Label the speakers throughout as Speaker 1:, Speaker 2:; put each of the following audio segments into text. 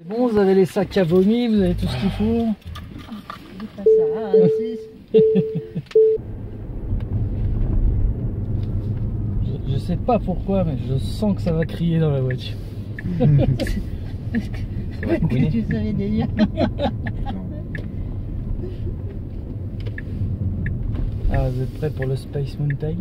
Speaker 1: Bon, vous avez les sacs à vomi, vous avez tout ce qu'il faut.
Speaker 2: Dis pas ça, hein,
Speaker 1: Je sais pas pourquoi, mais je sens que ça va crier dans la voiture.
Speaker 2: Parce que tu savais déjà.
Speaker 1: Ah, vous êtes prêts pour le Space Mountain?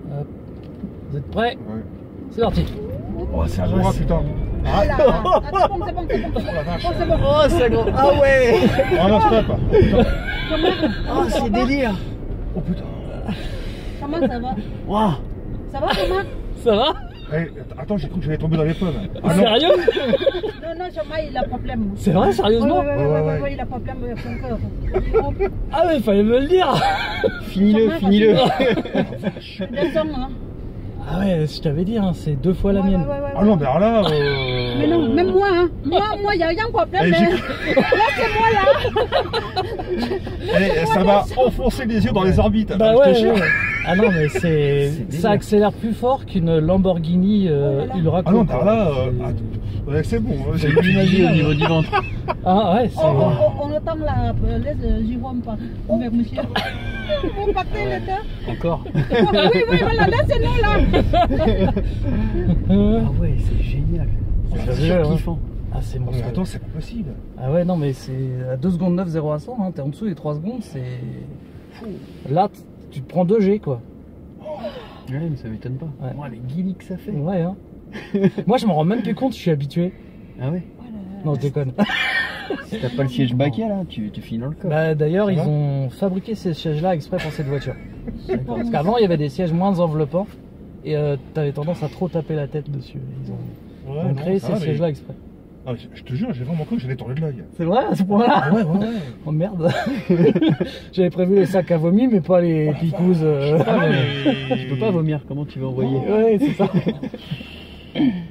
Speaker 1: Hop. Vous êtes prêts?
Speaker 3: Ouais.
Speaker 1: C'est parti.
Speaker 3: Oh, c'est un gros putain.
Speaker 2: Ah là, c'est bon, c'est bon, c'est bon. C'est bon.
Speaker 1: Oh, c'est gros. Ah ouais.
Speaker 3: Oh non, stop.
Speaker 1: Oh, c'est délire.
Speaker 3: Oh putain.
Speaker 2: Comment ça va?
Speaker 1: Waouh.
Speaker 2: Ça va, comment?
Speaker 1: Ça va?
Speaker 3: Eh, attends, j'ai cru que j'allais tomber dans les pommes. Ah non.
Speaker 1: Sérieux?
Speaker 2: Non, Chama, il a problème.
Speaker 1: C'est vrai, sérieusement?
Speaker 2: Ouais, il a problème avec son cœur.
Speaker 1: Ah mais fallait me le dire.
Speaker 2: Finis-le. Descends, hein.
Speaker 1: Ah ouais, je t'avais dit, hein, c'est 2 fois la mienne.
Speaker 3: Ah non, mais alors là.
Speaker 2: Mais non, même moi, hein. Moi, il n'y a rien de problème.
Speaker 3: Allez,
Speaker 2: Mais... Là, c'est moi, là.
Speaker 3: Allez, ça va enfoncer les yeux dans les orbites.
Speaker 1: Bah
Speaker 3: je te
Speaker 1: ouais,
Speaker 3: jure.
Speaker 1: ouais. Ah non, mais ça accélère plus fort qu'une Lamborghini Ultra.
Speaker 3: Ah non, mais alors là. Ouais, c'est bon. J'ai
Speaker 4: imaginé au niveau du ventre.
Speaker 1: Ah ouais, c'est.
Speaker 2: On attend la Jérôme, pas. Mais monsieur. Vous partez le temps.
Speaker 4: Encore.
Speaker 2: Oui, voilà, là, c'est nous, là.
Speaker 4: Ah ouais, c'est génial.
Speaker 1: C'est
Speaker 4: kiffant.
Speaker 1: Ah, c'est
Speaker 3: Mais
Speaker 1: monstrueux.
Speaker 3: attends, c'est pas possible.
Speaker 1: Ah ouais, non, mais c'est à 2 secondes 9, 0 à 100, hein, t'es en dessous des 3 secondes, c'est. Là, tu te prends 2G, quoi.
Speaker 4: Ouais, mais ça m'étonne pas.
Speaker 1: Ouais.
Speaker 4: Oh, les guillis que ça fait.
Speaker 1: Ouais, hein. Moi, je m'en rends même plus compte, je suis habitué.
Speaker 4: Ah ouais.
Speaker 1: Non, je déconne.
Speaker 4: Si t'as pas le siège baquet là, tu finis dans le coffre.
Speaker 1: Bah, d'ailleurs, ils
Speaker 3: va
Speaker 1: ont fabriqué ces sièges-là exprès pour cette voiture. Parce qu'avant, il y avait des sièges moins enveloppants et t'avais tendance à trop taper la tête dessus. Ils ont créé ces sièges-là exprès.
Speaker 3: Ah, je te jure, j'ai vraiment cru que j'allais tourner de l'œil.
Speaker 1: C'est vrai à ce point-là?
Speaker 3: Ouais.
Speaker 1: Oh merde. J'avais prévu les sacs à vomi, mais pas les picouzes.
Speaker 4: Tu peux pas vomir, comment tu vas envoyer?
Speaker 1: Ouais, c'est ça.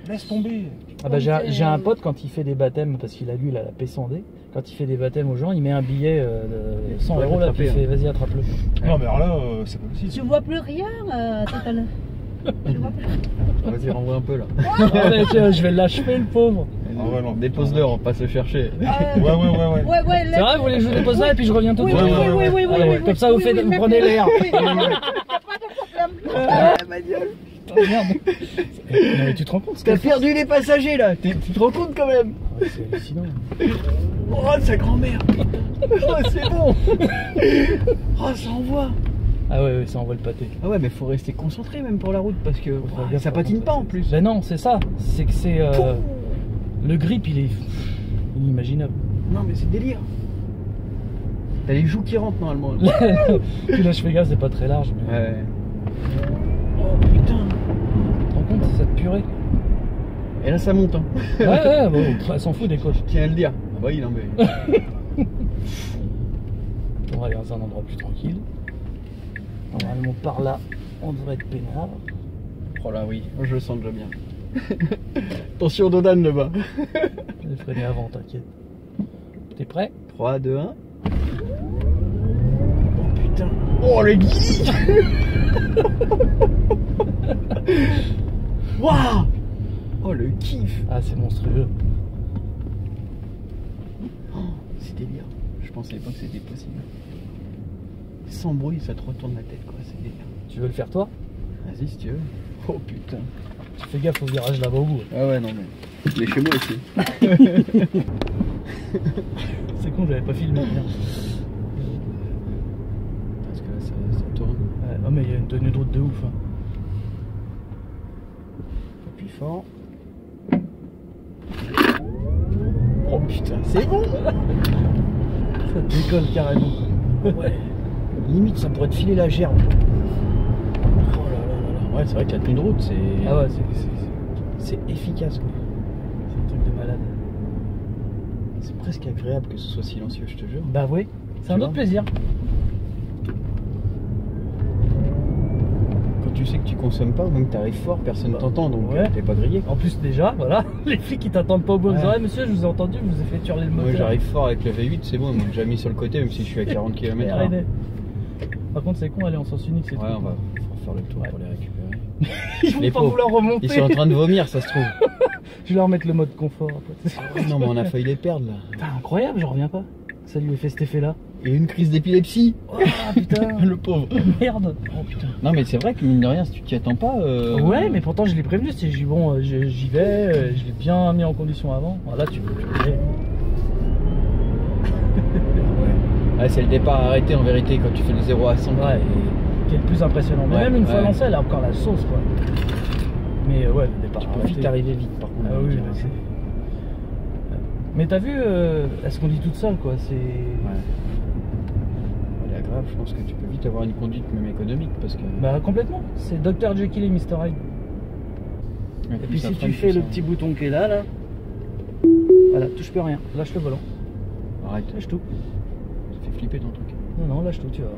Speaker 3: Laisse tomber.
Speaker 1: Ah bah, j'ai un pote, quand il fait des baptêmes, parce qu'il a lui la P100D, quand il fait des baptêmes aux gens, il met un billet de 100 € là, puis il fait vas-y, attrape-le.
Speaker 3: Non, mais alors là, c'est pas possible.
Speaker 2: Tu vois plus rien tout à l'heure. Tu vois plus rien.
Speaker 4: Vas-y, renvoie un peu là.
Speaker 1: Allez, tiens, je vais l'achever, le pauvre.
Speaker 3: Ah ouais, non.
Speaker 4: Dépose-le, on passe le chercher.
Speaker 3: Ouais.
Speaker 1: C'est vrai, vous voulez que je dépose là et puis je reviens tout de
Speaker 2: Oui,
Speaker 1: suite?
Speaker 2: oui.
Speaker 1: Comme ça, vous prenez l'air.
Speaker 2: Pas de problème.
Speaker 4: Ah, ma gueule.
Speaker 1: Merde. Non, mais tu te rends compte?
Speaker 4: T'as perdu les passagers là, tu te rends compte quand même?
Speaker 1: Ah, c'est hallucinant.
Speaker 4: Oh, sa grand-mère. Oh, c'est bon. Oh, ça envoie.
Speaker 1: Ah ouais, ça envoie le pâté.
Speaker 4: Ah ouais, mais faut rester concentré même pour la route parce que ça patine pas en plus.
Speaker 1: Ben non, c'est ça. C'est que c'est... le grip, il est inimaginable.
Speaker 4: Non mais c'est délire. T'as les joues qui rentrent normalement.
Speaker 1: Puis là, je fais gaffe, c'est pas très large. Mais...
Speaker 4: Ouais. Oh putain.
Speaker 1: Tu te rends compte, c'est cette purée?
Speaker 4: Et là ça monte hein.
Speaker 1: Ouais, bon, elle s'en fout des côtes.
Speaker 4: Je tiens à le dire. Ah bah il en met.
Speaker 1: On va aller dans un endroit plus tranquille. Normalement, par là, on devrait être peinard.
Speaker 4: Oh là oui, je le sens déjà bien. Attention Dodan là-bas.
Speaker 1: Je vais freiner avant, t'inquiète. T'es prêt?
Speaker 4: 3, 2, 1. Oh putain. Oh les guillis. Waouh. Oh le kiff.
Speaker 1: Ah, c'est monstrueux.
Speaker 4: Oh, c'est délire. Je pensais pas que c'était possible. Sans bruit, ça te retourne la tête quoi, c'est délire.
Speaker 1: Tu veux le faire toi?
Speaker 4: Vas-y si tu veux. Oh putain.
Speaker 1: Tu fais gaffe au virage là-bas au bout.
Speaker 4: Ah ouais, non mais. Je l'ai chez moi aussi.
Speaker 1: C'est con, j'avais pas filmé bien.
Speaker 4: Parce que là, ça tourne.
Speaker 1: Ouais, non, mais il y a une tenue de route de ouf. Hein.
Speaker 4: Appuie fort. Oh putain, c'est bon.
Speaker 1: Ça décolle carrément.
Speaker 4: Ouais. Limite, ça pourrait te filer la gerbe. Oh là là là là. Ouais, c'est vrai que la tenue de route, c'est.
Speaker 1: Ah ouais,
Speaker 4: c'est efficace quoi.
Speaker 1: c'est un truc de malade.
Speaker 4: C'est presque agréable que ce soit silencieux, je te jure.
Speaker 1: Bah oui, c'est un autre plaisir.
Speaker 4: Quand tu sais que tu consommes pas, même que t'arrives fort, personne t'entend, donc
Speaker 1: ouais.
Speaker 4: t'es pas grillé.
Speaker 1: En plus déjà, voilà, les flics qui t'attendent pas au bout, ils disent ouais monsieur, je vous ai entendu, je vous ai fait hurler le moteur.
Speaker 4: Moi j'arrive fort avec le V8, c'est bon, ils m'ont déjà mis sur le côté même si je suis à 40 km/h.
Speaker 1: Par contre c'est con, aller en sens unique, c'est
Speaker 4: Ouais,
Speaker 1: tout.
Speaker 4: on va faire le tour pour les récupérer.
Speaker 1: Ils vont
Speaker 4: Les
Speaker 1: pas
Speaker 4: pauvres.
Speaker 1: vouloir remonter.
Speaker 4: Ils sont en train de vomir, ça se trouve.
Speaker 1: Je vais leur mettre le mode confort après.
Speaker 4: Non, mais on a failli les perdre là.
Speaker 1: Putain, incroyable, j'en reviens pas. Ça lui a fait cet effet-là.
Speaker 4: Et une crise d'épilepsie.
Speaker 1: Oh putain.
Speaker 4: Le pauvre.
Speaker 1: Merde.
Speaker 4: Oh putain. Non, mais c'est vrai que mine de rien, si tu t'y attends pas.
Speaker 1: Ouais, mais pourtant je l'ai prévenu. J'ai dit bon, j'y vais, je l'ai bien mis en condition avant. Voilà, tu veux.
Speaker 4: Ouais, c'est le départ arrêté en vérité quand tu fais le 0 à 100.
Speaker 1: Ouais, qui est le plus impressionnant. Mais
Speaker 4: Ouais,
Speaker 1: même une fois
Speaker 4: ouais.
Speaker 1: lancé, elle a encore la sauce quoi. Mais ouais, le départ
Speaker 4: Tu peux
Speaker 1: arrêté.
Speaker 4: vite arriver vite par contre.
Speaker 1: Ah oui,
Speaker 4: je dirais.
Speaker 1: c'est- Mais t'as vu, elle se conduit toute seule quoi. C'est.
Speaker 4: Ouais. Elle est agréable, je pense que tu peux vite avoir une conduite même économique parce que.
Speaker 1: Bah complètement. C'est Dr Jekyll et Mr Hyde.
Speaker 4: Ouais,
Speaker 1: Et
Speaker 4: plus
Speaker 1: puis
Speaker 4: ça
Speaker 1: si
Speaker 4: freine,
Speaker 1: tu fais
Speaker 4: plus
Speaker 1: le
Speaker 4: ça-
Speaker 1: petit bouton qui est là, voilà, touche plus rien. Lâche le volant.
Speaker 4: Arrête,
Speaker 1: Lâche tout.
Speaker 4: ça fait flipper ton truc.
Speaker 1: Non, non, lâche tout, tu vas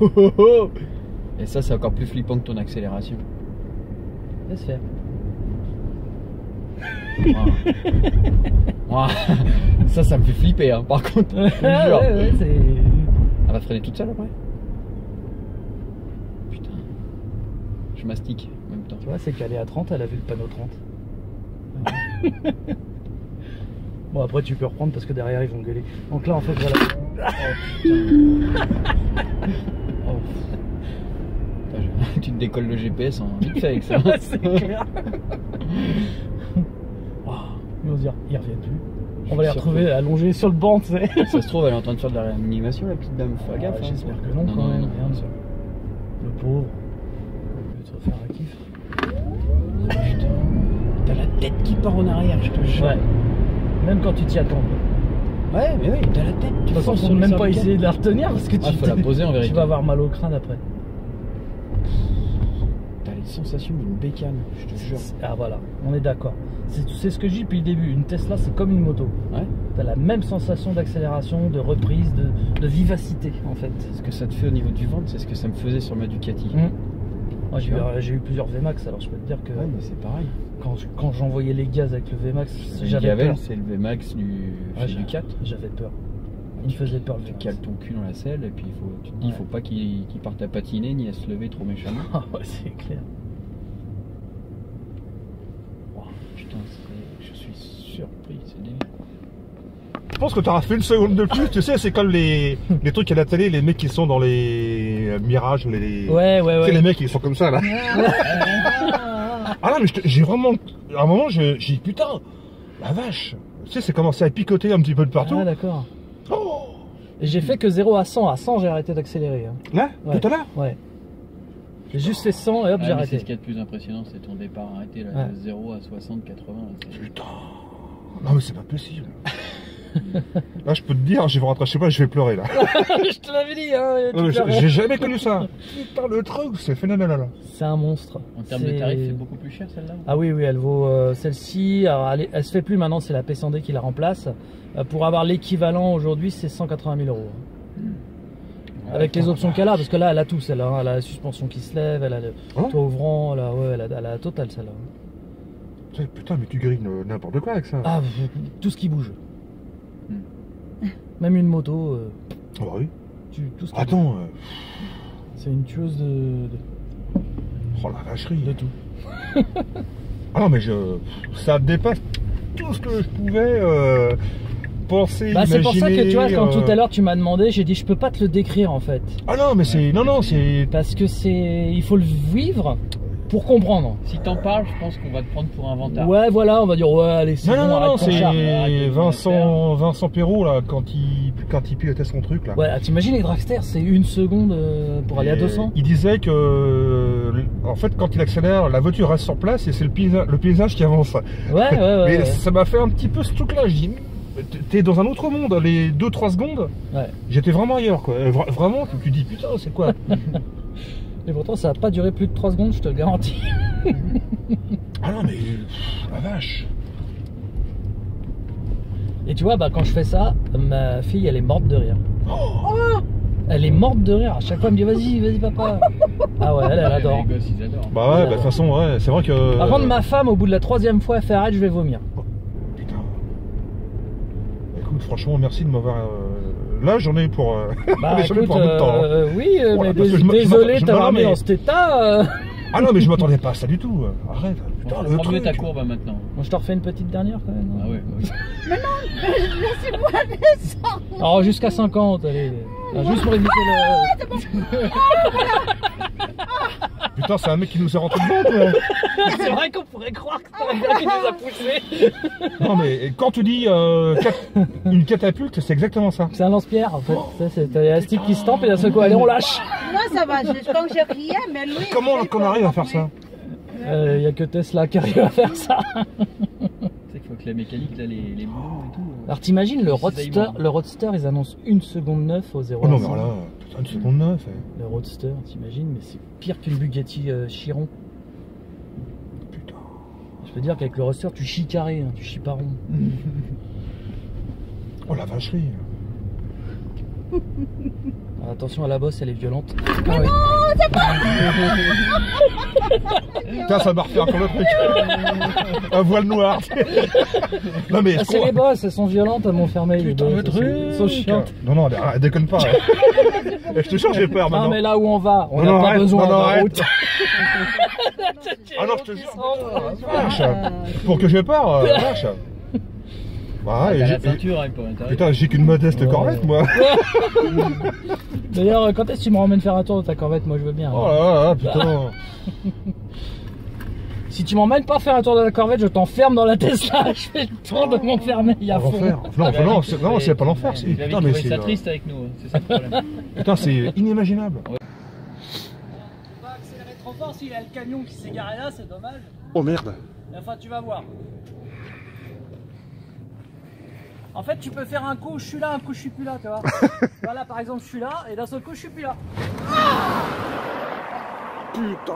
Speaker 1: voir.
Speaker 4: Et ça, c'est encore plus flippant que ton accélération.
Speaker 1: Laisse faire.
Speaker 4: Ouah. Ça me fait flipper, hein, par contre. Je te
Speaker 1: Ah,
Speaker 4: jure.
Speaker 1: ouais, ouais, c'est.
Speaker 4: Elle va freiner toute seule après. Putain. Je mastique en même temps.
Speaker 1: Tu vois, c'est qu'elle est à 30, elle a vu le panneau 30. Bon, après, tu peux reprendre parce que derrière, ils vont gueuler. Donc là, en fait, voilà.
Speaker 4: Oh. Putain, tu te décolles le GPS en vite fait avec ça.
Speaker 1: C'est clair. Ils vont se dire, ils reviennent plus. On va les retrouver allongés sur le banc, tu sais.
Speaker 4: Ça se trouve, elle est en train de faire de la réanimation, la petite dame. Fais gaffe.
Speaker 1: Ah,
Speaker 4: hein.
Speaker 1: j'espère que non, quand même. Merde. Le pauvre. Il veut te refaire un kiff.
Speaker 4: Putain. T'as la tête qui part en arrière, je te jure.
Speaker 1: Ouais. Même quand tu t'y attends. quoi.
Speaker 4: Ouais, mais oui, t'as la tête.
Speaker 1: De toute façon, faut même pas essayer de la retenir parce que
Speaker 4: Ah, faut la poser en vérité.
Speaker 1: tu vas avoir mal au crâne après.
Speaker 4: T'as les sensations d'une bécane, je te jure.
Speaker 1: Ah voilà, on est d'accord. C'est ce que je dis depuis le début. Une Tesla, c'est comme une moto.
Speaker 4: Ouais.
Speaker 1: T'as la même sensation d'accélération, de reprise, de vivacité en fait.
Speaker 4: Ce que ça te fait au niveau du ventre, c'est ce que ça me faisait sur ma Ducati.
Speaker 1: Moi, j'ai eu plusieurs VMAX, alors je peux te dire que
Speaker 4: Ouais, mais c'est pareil.
Speaker 1: quand j'envoyais les gaz avec le VMAX,
Speaker 4: Le
Speaker 1: j'avais
Speaker 4: Gavel,
Speaker 1: peur.
Speaker 4: c'est le VMAX
Speaker 1: Ouais,
Speaker 4: chez Ducat.
Speaker 1: J'avais peur. Il me faisait peur le
Speaker 4: Tu
Speaker 1: VMAX.
Speaker 4: cales ton cul dans la selle et puis tu te dis, il faut pas qu'il parte à patiner ni à se lever trop méchamment.
Speaker 1: Ah ouais, c'est clair.
Speaker 4: Wow, putain, je suis surpris, c'est délire.
Speaker 3: Je pense que t'auras fait une seconde de plus. Tu sais, c'est comme les trucs à la télé, les mecs qui sont dans les mirages, les.
Speaker 1: Ouais,
Speaker 3: Tu sais,
Speaker 1: ouais.
Speaker 3: les mecs ils sont comme ça là. Ah non, mais j'ai vraiment. À un moment, j'ai dit putain, la vache. Tu sais, c'est commencé à picoter un petit peu de partout.
Speaker 1: Ah d'accord.
Speaker 3: Oh
Speaker 1: Et j'ai fait que 0 à 100. À 100, j'ai arrêté d'accélérer. Hein.
Speaker 3: là,
Speaker 1: Ouais.
Speaker 3: tout à l'heure.
Speaker 1: Ouais. J'ai juste fait 100 et hop, j'ai
Speaker 4: C'est
Speaker 1: arrêté.
Speaker 4: ce qu'il y a de plus impressionnant, c'est ton départ arrêté, là,
Speaker 1: Ouais.
Speaker 4: de 0 à 60, 80. là,
Speaker 3: Putain. Non, mais c'est pas possible. Là, je peux te dire, je vais rentrer chez moi, je vais pleurer là.
Speaker 1: Je te l'avais dit, hein.
Speaker 3: Non, mais j'ai jamais connu ça. Putain, le truc, c'est phénoménal.
Speaker 1: C'est un monstre.
Speaker 4: En termes de tarifs, c'est beaucoup plus cher celle-là.
Speaker 1: Ah oui, oui, elle vaut celle-ci. Alors, elle se fait plus maintenant, c'est la P100D qui la remplace. Pour avoir l'équivalent aujourd'hui, c'est 180 000 euros. Avec les options qu'elle a, parce que là, elle a tout celle-là. Hein. Elle a la suspension qui se lève, elle a le
Speaker 3: Hein
Speaker 1: toit ouvrant, elle a la totale celle-là.
Speaker 3: Putain, mais tu grilles n'importe quoi avec ça.
Speaker 1: Ah, tout ce qui bouge. Même une moto,
Speaker 3: Ah bah oui.
Speaker 1: tout ce qui bouge.
Speaker 3: Attends.
Speaker 1: C'est une tueuse
Speaker 3: Oh la vacherie.
Speaker 1: de tout.
Speaker 3: Ah non, mais ça dépasse tout ce que je pouvais penser,
Speaker 1: Bah, c'est pour ça que tu vois, quand
Speaker 3: imaginer,
Speaker 1: tout à l'heure tu m'as demandé, j'ai dit je peux pas te le décrire en fait.
Speaker 3: Ah non, mais c'est. Non, non, c'est.
Speaker 1: Parce que il faut le vivre pour comprendre.
Speaker 4: Si t'en parles, je pense qu'on va te prendre pour un vantard.
Speaker 1: Ouais, voilà, on va dire ouais, allez, c'est
Speaker 3: Non,
Speaker 1: bon,
Speaker 3: non, non,
Speaker 1: arrête
Speaker 3: non,
Speaker 1: ton char.
Speaker 3: c'est Vincent Perrault là, quand il pilotait son truc là.
Speaker 1: Ouais, t'imagines les dragsters, c'est une seconde pour aller à
Speaker 3: Et
Speaker 1: 200.
Speaker 3: Il disait que, en fait, quand il accélère, la voiture reste sur place et c'est le paysage qui avance.
Speaker 1: Ouais,
Speaker 3: Mais
Speaker 1: ouais.
Speaker 3: ça m'a fait un petit peu ce truc-là. Je dis, t'es dans un autre monde. Les 2-3 secondes,
Speaker 1: Ouais.
Speaker 3: j'étais vraiment ailleurs, quoi. Vraiment, tu dis, putain, c'est quoi?
Speaker 1: Et pourtant, ça a pas duré plus de 3 secondes, je te le garantis.
Speaker 3: Ah non, mais la vache.
Speaker 1: Et tu vois, bah, quand je fais ça, ma fille, elle est morte de rire. Elle est morte de rire. À chaque fois, elle me dit vas-y, papa. Ah ouais, elle adore.
Speaker 4: Les gosses, ils adorent.
Speaker 3: Bah ouais, bah, de toute façon, ouais, c'est vrai que.
Speaker 1: Par contre, ma femme, au bout de la 3e fois, elle fait arrête, je vais vomir.
Speaker 3: Putain. Écoute, franchement, merci de m'avoir. Là, j'en ai pour.
Speaker 1: Bah
Speaker 3: j'en ai
Speaker 1: écoute,
Speaker 3: pour un bout de temps. Hein.
Speaker 1: oui,
Speaker 3: Voilà,
Speaker 1: mais
Speaker 3: parce que je me-
Speaker 1: désolé de
Speaker 3: je me
Speaker 1: t'avoir mis
Speaker 3: remets.
Speaker 1: dans cet état.
Speaker 3: Ah non, mais je m'attendais pas à ça du tout. Arrête. Putain, le
Speaker 4: Prends mieux
Speaker 3: truc.
Speaker 4: ta courbe hein, maintenant.
Speaker 1: Bon, je te refais une petite dernière quand même.
Speaker 4: Ah ouais, oui.
Speaker 2: Laissez-moi descendre.
Speaker 1: Alors jusqu'à 50, allez. Ah, juste pour éviter le...
Speaker 3: Putain, c'est un mec qui nous est rentré dedans, quoi.
Speaker 1: C'est vrai qu'on pourrait croire que c'est un gars qui nous a poussé.
Speaker 3: Non, mais quand tu dis une catapulte, c'est exactement ça.
Speaker 1: C'est un lance-pierre en fait. Ça, c'est l'élastique qui se tampe et d'un seul coup, allez, on lâche.
Speaker 2: Moi, ça va. Quand j'ai rien, mais lui.
Speaker 3: Comment on arrive à faire ça?
Speaker 1: Il n'y a que Tesla qui arrive à faire ça.
Speaker 4: C'est qu'il faut que la mécanique, là, les boulons et tout.
Speaker 1: Alors t'imagines le
Speaker 4: C'est
Speaker 1: Roadster, ils annoncent 1 seconde 9 au 0
Speaker 3: Oh non,
Speaker 1: à
Speaker 3: mais
Speaker 1: 100.
Speaker 3: alors là, putain, une seconde 9.
Speaker 1: Le Roadster, t'imagines, mais c'est pire qu'une Bugatti Chiron.
Speaker 3: Putain.
Speaker 1: Je peux dire qu'avec le Roadster, tu chies carré, hein, tu chies pas rond.
Speaker 3: Oh la vacherie.
Speaker 1: Alors, attention à la bosse, elle est violente.
Speaker 2: Mais non, c'est pas.
Speaker 3: Putain, ça m'a refait encore le truc. Un voile noir. Non, mais
Speaker 1: Ah, c'est les bosses, elles sont violentes à Montfermeil.
Speaker 3: Putain,
Speaker 1: les
Speaker 3: le
Speaker 1: bosses,
Speaker 3: truc.
Speaker 1: elles sont chiantes.
Speaker 3: Non, non, arrête, déconne pas. Je te jure, j'ai peur
Speaker 1: Non,
Speaker 3: maintenant.
Speaker 1: mais là où on va, on
Speaker 3: Non, non,
Speaker 1: n'a pas
Speaker 3: arrête,
Speaker 1: besoin
Speaker 3: non, non,
Speaker 1: de
Speaker 3: arrête.
Speaker 1: route.
Speaker 3: Ah non, je te jure.
Speaker 1: Oh,
Speaker 3: Vache. Pour que j'ai peur, vache. Bah,
Speaker 4: T'as
Speaker 3: et
Speaker 4: la
Speaker 3: j'ai-
Speaker 4: ceinture hein, pour l'intérieur.
Speaker 3: Putain, j'ai qu'une modeste
Speaker 1: Ouais.
Speaker 3: corvette, moi.
Speaker 1: D'ailleurs, quand est-ce que tu me ramènes faire un tour de ta corvette? Moi, je veux bien.
Speaker 3: Oh là là, putain.
Speaker 1: Si tu m'emmènes pas faire un tour de la corvette, je t'enferme dans la Tesla. Je fais le tour de m'enfermer à fond.
Speaker 3: L'enfer. Non, non, c'est pas l'enfer.
Speaker 4: Il avait
Speaker 3: Putain, mais
Speaker 4: trouvé
Speaker 3: c'est
Speaker 4: ça triste avec nous, hein, c'est ça le problème.
Speaker 3: putain, c'est inimaginable.
Speaker 1: On va accélérer trop fort s'il y a le camion qui s'est garé là, c'est dommage.
Speaker 3: Oh merde.
Speaker 1: Enfin, tu vas voir. En fait, tu peux faire un coup, je suis là, un coup, je suis plus là, tu vois. Voilà, par exemple, je suis là, et d'un seul coup, je suis plus là.
Speaker 3: Putain.